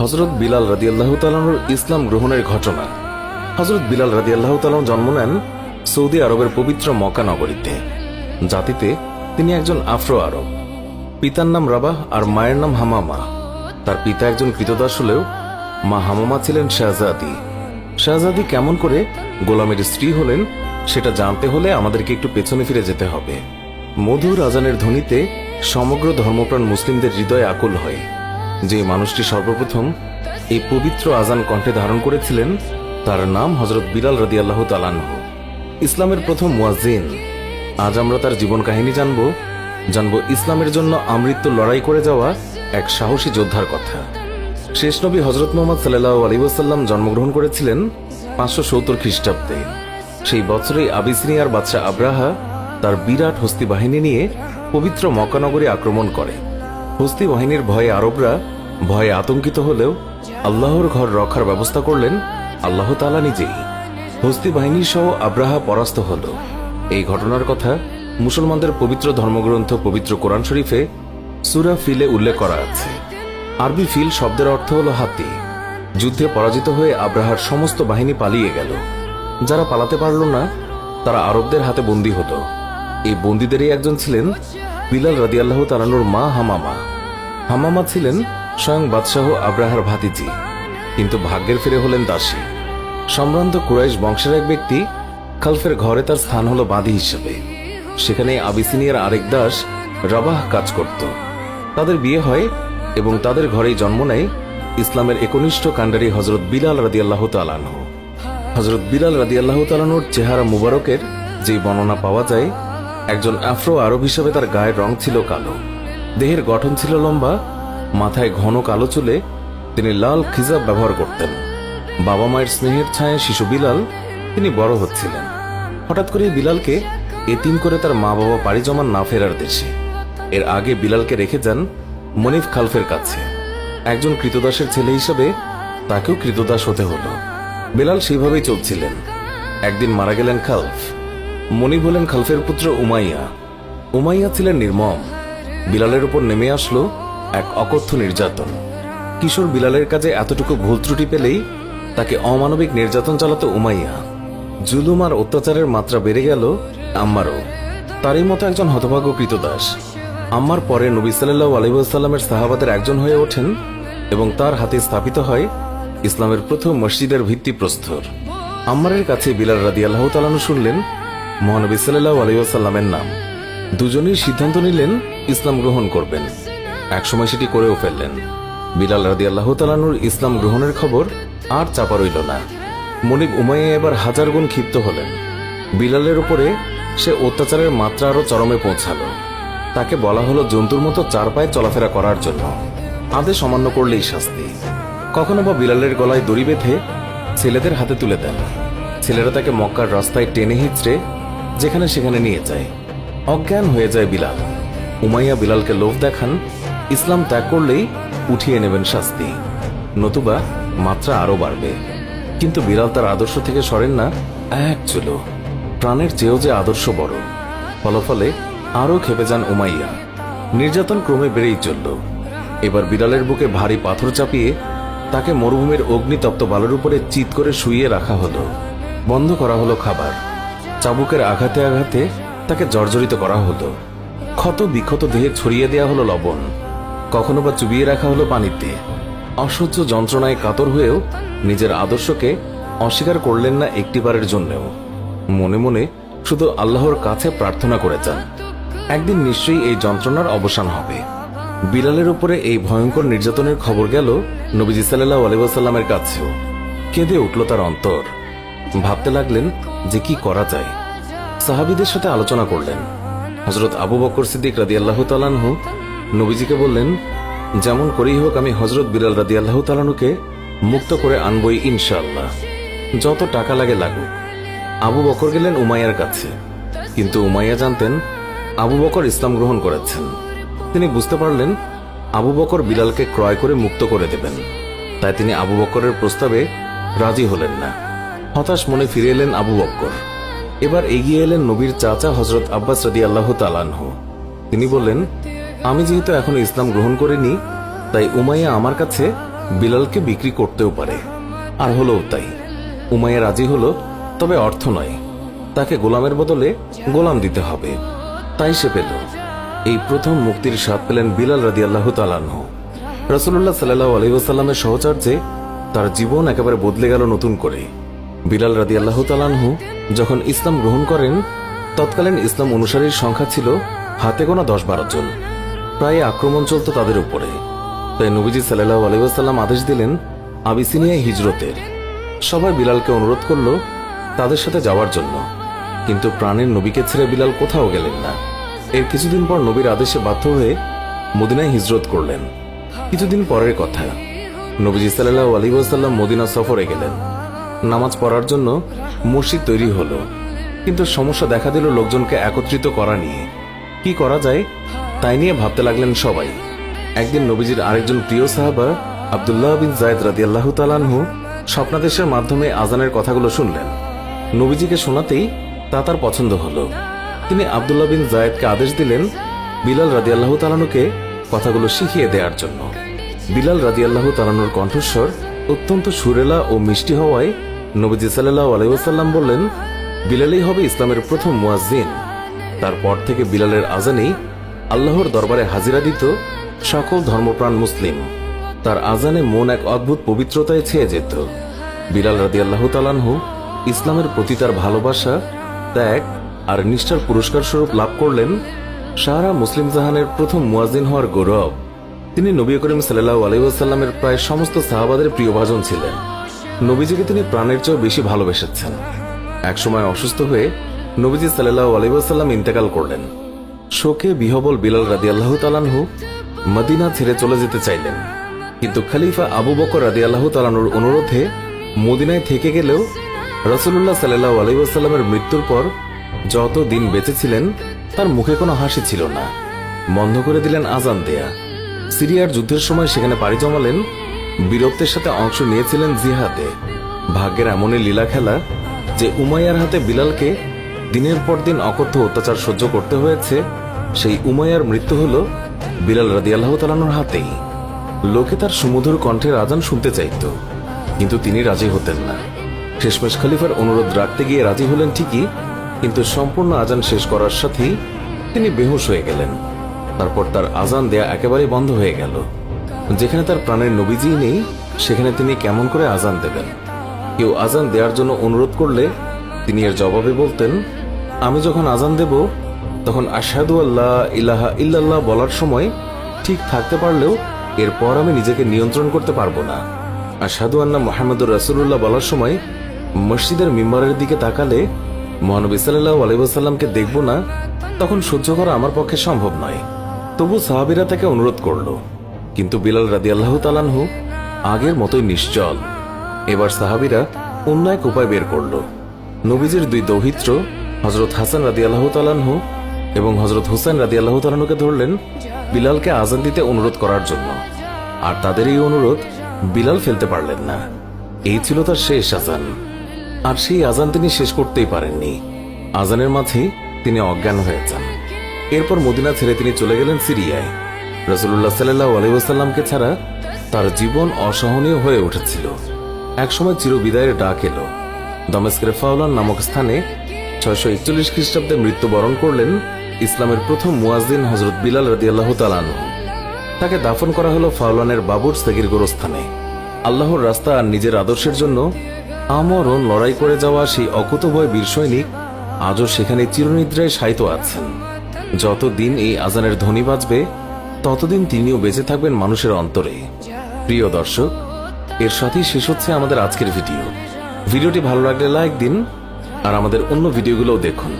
হযরত বিলাল রাদিয়াল্লাহু তাআলার ইসলাম গ্রহণের ঘটনা। হযরত বিলাল রাদিয়াল্লাহু তাআলা জন্ম নেন সৌদি আরবের পবিত্র মক্কা নগরীতে। জাতিতে তিনি একজন আফ্রো আরব। পিতার নাম রাবাহ আর মায়ের নাম হামামা। তার পিতা একজন কৃতদাস হলেও মা হামামা ছিলেন শাহজাদি। শাহজাদি কেমন করে গোলামের স্ত্রী হলেন সেটা জানতে হলে আমাদেরকে একটু পেছনে ফিরে যেতে হবে। মধুর আজানের ধ্বনিতে সমগ্র ধর্মপ্রাণ মুসলিমদের হৃদয়ে আকুল হয়। যে মানুষটি সর্বপ্রথম এই পবিত্র আজান কণ্ঠে ধারণ করেছিলেন তার নাম হযরত বিলাল রাদিয়াল্লাহু তাআলা আনহু, ইসলামের প্রথম মুয়াজ্জিন। আজ আমরা তার জীবন কাহিনী জানব ইসলামের জন্য আমৃত্যু লড়াই করে যাওয়া এক সাহসী যোদ্ধার কথা। শেষ নবী হযরত মুহাম্মদ সাল্লাল্লাহু আলাইহি ওয়াসাল্লাম জন্মগ্রহণ করেছিলেন 570 খ্রিস্টাব্দে। সেই বছরেই আবিসিনিয়ার বাদশাহ আব্রাহা তার বিরাট হস্তি বাহিনী নিয়ে পবিত্র মক্কা নগরী আক্রমণ করে। হস্তি বাহিনীর ভয়ে আরবরা ভয়ে আতঙ্কিত হলেও আল্লাহর ঘর রক্ষার ব্যবস্থা করলেন আল্লাহ তাআলা নিজেই। হস্তি বাহিনী সহ আব্রাহা পরাস্ত হল। এই ঘটনার কথা মুসলমানদের পবিত্র ধর্মগ্রন্থ পবিত্র কোরআন শরীফে সূরা ফিলে উল্লেখ করা আছে। আরবি ফিল শব্দের অর্থ হল হাতি। যুদ্ধে পরাজিত হয়ে আব্রাহার সমস্ত বাহিনী পালিয়ে গেল। যারা পালাতে পারল না তারা আরবদের হাতে বন্দী হল। এই বন্দীদেরই একজন ছিলেন বিলাল রাদিয়াল্লাহু তাআলার মা হামামা। হামামা ছিলেন স্বয়ং বাদশাহ আব্রাহার ভাতিজি, কিন্তু ভাগ্যের ফিরে হলেন দাসী। সম্ভ্রান্ত কুরাইশ বংশের এক ব্যক্তি খালফের ঘরে তার স্থান হল বাদী হিসেবে। সেখানে আবিসিনিয়ার আরেক দাস রাবাহ কাজ করত। তাদের বিয়ে হয় এবং তাদের ঘরেই জন্ম নেয় ইসলামের একনিষ্ঠ কাণ্ডারী হযরত বিলাল রাদিয়াল্লাহু তাআলা আনহু। হযরত বিলাল রাদিয়াল্লাহু তাআলার চেহারা মুবারকের যে বর্ণনা পাওয়া যায়, একজন আফ্রো আরব হিসেবে তার গায়ের রং ছিল কালো, দেহের গঠন ছিল লম্বা, মাথায় ঘন কালো চুলে তিনি লাল খিজাব ব্যবহার করতেন। বাবা মায়ের স্নেহের ছায়ায় শিশু বিলাল তিনি বড় হচ্ছিলেন। হঠাৎ করে বিলালকে এতিম করে তার মা বাবা পাড়ি জমান না ফেরার দেশে। এর আগে বিলালকে রেখে যান মনিফ খালফের কাছে। একজন কৃতদাসের ছেলে হিসেবে তাকেও কৃতদাস হতে হলো। বিলাল সেইভাবেই চলছিলেন। একদিন মারা গেলেন খালফ। মনিফ হলেন খালফের পুত্র উমাইয়া। উমাইয়া ছিলেন নির্মম। বিলালের উপর নেমে আসলো এক অকথ্য নির্যাতন। কিশোর বিলালের কাজে এতটুকু ভুল ত্রুটি পেলেই তাকে অমানবিক নির্যাতন চালাতো উমাইয়া। জুলুম আর অত্যাচারের মাত্রা বেড়ে গেল আম্মারও। তারই মতো একজন হতভাগ্য কৃতদাস আম্মার পরে নবী সাল্লাল্লাহু আলাইহি ওয়াসাল্লামের সাহাবাদের একজন হয়ে ওঠেন এবং তার হাতে স্থাপিত হয় ইসলামের প্রথম মসজিদের ভিত্তিপ্রস্তর। আম্মারের কাছে বিলাল রাদিয়াল্লাহু তাআলা আনহু শুনলেন মহানবী সাল্লাল্লাহু আলাইহি ওয়াসাল্লামের নাম। দুজনেই সিদ্ধান্ত নিলেন ইসলাম গ্রহণ করবেন। একসময় সেটি করেও ফেললেন। বিলাল রাদিয়াল্লাহু তাআলা আনহুর ইসলাম গ্রহণের খবর আর চাপা রইল না। মনিব উমাইয়া এবার হাজার গুণ ক্ষিপ্ত হলেন। বিলালের উপরে সে অত্যাচারের মাত্রা আরো চরমে পৌঁছালো। তাকে বলা হলো জন্তুর মতো চার পায়ে চলাফেরা করার জন্য। আদেশ অমান্য করলেই শাস্তি। কখনো বা বিলালের গলায় দড়ি বেঁধে ছেলেদের হাতে তুলে দেন। ছেলেরা তাকে মক্কার রাস্তায় টেনে হিঁচড়ে যেখানে সেখানে নিয়ে যায়। অজ্ঞান হয়ে যায় বিলাল। উমাইয়া বিলালকে লোভ দেখান ইসলাম ত্যাগ করলেই উঠিয়ে নেবেন শাস্তি, নতুবা মাত্রা আরো বাড়বে। কিন্তু বিলাল তার আদর্শ থেকে সরেন না এক চুলো। প্রাণের চেয়েও যে আদর্শ বড়। ফলাফলে আরো খেপে যান উমাইয়া। নির্যাতন ক্রমে বেড়েই চলল। এবার বিলালের বুকে ভারী পাথর চাপিয়ে তাকে মরুভূমির অগ্নিতপ্ত বালুর উপরে চিৎ করে শুইয়ে রাখা হলো। বন্ধ করা হলো খাবার। চাবুকের আঘাতে আঘাতে তাকে জর্জরিত করা হলো। ক্ষত বিক্ষত দেহে ছড়িয়ে দেয়া হলো লবণ। কখনো বা চুবিয়ে রাখা হলো পানিতে। অসহ্য যন্ত্রণায় কাতর হয়েও নিজের আদর্শকে অস্বীকার করলেন না একটিবারের জন্যও। মনে মনে শুধু আল্লাহর কাছে প্রার্থনা করে যান একদিন নিশ্চয়ই এই যন্ত্রণার অবসান হবে। বিলালের উপরে এই ভয়ঙ্কর নির্যাতনের খবর গেল নবীজি সাল্লাল্লাহু আলাইহি ওয়াসাল্লামের কাছেও। কেঁদে উঠল তার অন্তর। ভাবতে লাগলেন যে কি করা যায়। সাহাবীদের সাথে আলোচনা করলেন। হযরত আবু বকর সিদ্দিক রাদিয়াল্লাহু তাআলা আনহু নবীজিকে বললেন, যেমন করেই হোক আমি হযরত বিলাল রাদিয়াল্লাহু তাআলা আনহুকে মুক্ত করে আনবই ইনশাআল্লাহ, যত টাকা লাগে লাগুক। আবু বকর গেলেন উমাইয়ার কাছে। কিন্তু উমাইয়া জানতেন আবু বকর ইসলাম গ্রহণ করেছেন। তিনি বুঝতে পারলেন আবু বকর বিলালকে ক্রয় করে মুক্ত করে দেবেন। তাই তিনি আবু বকরের প্রস্তাবে রাজি হলেন না। হতাশ মনে ফিরে এলেন আবু বকর। এবার এগিয়ে এলেন নবীর চাচা হযরত আব্বাস রাদিয়াল্লাহু তাআলা আনহু। তিনি বললেন, আমি যেহেতু এখনো ইসলাম গ্রহণ করিনি, তাই উমাইয়া আমার কাছে বিলালকে বিক্রি করতেও পারে। আর হলোও তাই। উমাইয়া রাজি হলো, তবে অর্থ নয়, তাকে গোলামের বদলে গোলাম দিতে হবে। তাই সে পেল। এই প্রথম মুক্তির স্বাদ পেলেন বিলাল রাদিয়াল্লাহু তাআলা আনহু। রাসূলুল্লাহ সাল্লাল্লাহু আলাইহি ওয়াসাল্লামের সহচর্যে তার জীবন একেবারে বদলে গেল নতুন করে। বিলাল রাদিয়াল্লাহু তাআলা আনহু যখন ইসলাম গ্রহণ করেন, তৎকালীন ইসলাম অনুসারীর সংখ্যা ছিল হাতে গোনা 10-12 জন। প্রায় আক্রমণ চলত তাদের উপরে। তাই নবীজি সাল্লাল্লাহু আলাইহি ওয়াসাল্লাম আদেশ দিলেন আবিসিনিয়ায় হিজরতের। সবাই বিলালকে অনুরোধ করল তাদের সাথে যাওয়ার জন্য, কিন্তু প্রাণের নবীকে ছেড়ে বিলাল কোথাও গেলেন না। এর কিছুদিন পর নবীর আদেশে বাধ্য হয়ে মদিনায় হিজরত করলেন। কিছুদিন পরের কথা, নবীজি সাল্লাল্লাহু আলাইহি ওয়াসাল্লাম মদিনা সফরে গেলেন। নামাজ পড়ার জন্য মসজিদ তৈরি হলো, কিন্তু সমস্যা দেখা দিল লোকজনকে একত্রিত করা নিয়ে। কি করা যায় তাই নিয়ে ভাবতে লাগলেন সবাই। একদিন নবীজির আরেকজন প্রিয় সাহাবা আব্দুল্লাহ বিন যায়েদ রাদিয়াল্লাহু তাআলা আনহু স্বপ্নাদেশের মাধ্যমে আজানের কথাগুলো শুনলেন। নবীজিকে শোনাতেই তা তার পছন্দ হলো। তিনি আব্দুল্লাহ বিন যায়েদকে আদেশ দিলেন বিলাল রাদিয়াল্লাহু তাআলা আনহুকে কথাগুলো শিখিয়ে দেওয়ার জন্য। বিলাল রাদিয়াল্লাহু তাআলা আনহুর কণ্ঠস্বর অত্যন্ত সুরেলা ও মিষ্টি হওয়ায় নবীজি সাল্লাল্লাহু আলাইহি ওয়াসাল্লাম বললেন, বিলালই হবে ইসলামের প্রথম মুয়াজ্জিন। তারপর থেকে বিলালের আজানেই আল্লাহর দরবারে হাজিরা দিত সকল ধর্মপ্রাণ মুসলিম। তার আজানে মন এক অদ্ভুত পবিত্রতায় ছেয়ে যেত। বিলাল রাদিয়াল্লাহু তাআলা আনহু ইসলামের প্রতি তার ভালোবাসা, ত্যাগ আর নিষ্ঠার পুরস্কার স্বরূপ লাভ করলেন সারা মুসলিম জাহানের প্রথম মুয়াজ্জিন হওয়ার গৌরব। তিনি নবী করিম সাল্লাল্লাহু আলাইহি ওয়াসাল্লামের প্রায় সমস্ত সাহাবাদের প্রিয়ভাজন ছিলেন। নবীজিকে তিনি প্রাণের চেয়েও বেশি ভালোবেসেছেন। একসময় অসুস্থ হয়ে নবীজি সাল্লাল্লাহু আলাইহি ওয়াসাল্লাম ইন্তেকাল করলেন। শোকে বিহবল বিলাল রাদিয়াল্লাহু তাআলা আনহু মদিনা ছেড়ে চলে যেতে চাইলেন, কিন্তু খলিফা আবু বকর রাদিয়াল্লাহু তাআলা আনহুর অনুরোধে মদিনায় থেকে গেলেও রাসূলুল্লাহ সাল্লাল্লাহু আলাইহি ওয়াসাল্লামের মৃত্যুর পর যত দিন বেঁচে ছিলেন তার মুখে কোনো হাসি ছিল না। বন্ধ করে দিলেন আজান দেয়া। সিরিয়ার যুদ্ধের সময় সেখানে পাড়ি জমালেন। বীরত্বের সাথে অংশ নিয়েছিলেন জিহাদে। ভাগ্যের এমনই লীলা খেলা যে উমাইয়ার হাতে বিলালকে দিনের পর দিন অকথ্য অত্যাচার সহ্য করতে হয়েছে। সেই উমাইয়ার মৃত্যু হল বিলাল রাদিয়াল্লাহু তাআলা আনহুর হাতেই। লোকে তার সুমধুর কণ্ঠের আজান শুনতে চাইত, কিন্তু তিনি রাজি হতেন না। শেষমেশ খলিফার অনুরোধ রাখতে গিয়ে রাজি হলেন ঠিকই, কিন্তু সম্পূর্ণ আজান শেষ করার সাথেই তিনি বেহুশ হয়ে গেলেন। তারপর তার আজান দেয়া একেবারেই বন্ধ হয়ে গেল। যেখানে তার প্রাণের নবীজি নেই সেখানে তিনি কেমন করে আজান দেবেন? কেউ আজান দেওয়ার জন্য অনুরোধ করলে তিনি এর জবাবে বলতেন, আমি যখন আজান দেব তখন আশহাদু আল্লা ইলাহা ইল্লাল্লাহ বলার সময় ঠিক থাকতে পারলেও এরপর আমি নিজেকে নিয়ন্ত্রণ করতে পারবো না। আশহাদু আন্না মুহাম্মাদুর রাসূলুল্লাহ বলার সময় মসজিদের মিম্বরের দিকে তাকালে মহানবী সাল্লাল্লাহু আলাইহি ওয়াসাল্লামকে দেখব না, তখন সহ্য করা আমার পক্ষে সম্ভব নয়। তবু সাহাবীরা তাকে অনুরোধ করল, কিন্তু বিলাল রাদিয়াল্লাহু তাআলা আনহু আগের মতোই নিশ্চল। এবার সাহাবীরা অন্য এক উপায় বের করল। নবীজির দুই দৌহিত্র হযরত হাসান রাদিয়াল্লাহু তাআলা আনহু এবং হযরত হুসাইন রাদিয়াল্লাহু তাআলা আনহুকে ধরলেন বিলালকে আজান দিতে অনুরোধ করার জন্য। আর তাদের এই অনুরোধ বিলাল ফেলতে পারলেন না। এই ছিল তার শেষ আজান। আর সেই আজান তিনি শেষ করতেই পারেননি। আজানের মাঝে তিনি অজ্ঞান হয়ে যান। এরপর মদিনা ছেড়ে তিনি চলে গেলেন সিরিয়ায়। রাসূলুল্লাহ সাল্লাল্লাহু আলাইহি ওয়াসাল্লামকে ছাড়া তার জীবন অসহনীয় হয়ে উঠেছিল। একসময় চিরবিদায়ের ডাক এলো। দামেস্কের ফাওলান নামক স্থানে 641 খ্রিস্টাব্দে মৃত্যুবরণ করলেন ইসলামের প্রথম মুয়াজ্জিন হযরত বিলাল রাদিয়াল্লাহু তাআলা আনহু। তাকে দাফন করা হলো ফাওলানের বাবুর সেগির গোরস্থানে। আল্লাহর রাস্তা আর নিজের আদর্শের জন্য আমরণ লড়াই করে যাওয়া সেই অকুতোভয় বীর সৈনিক আজও সেখানে চিরনিদ্রায় শায়িত আছেন। যতদিন এই আজানের ধ্বনি বাজবে ততদিন তিনিও বেঁচে থাকবেন মানুষের অন্তরে। প্রিয় দর্শক, এর সাথেই শেষ হচ্ছে আমাদের আজকের ভিডিওটি ভালো লাগলে লাইক দিন আর আমাদের অন্য ভিডিওগুলোও দেখুন।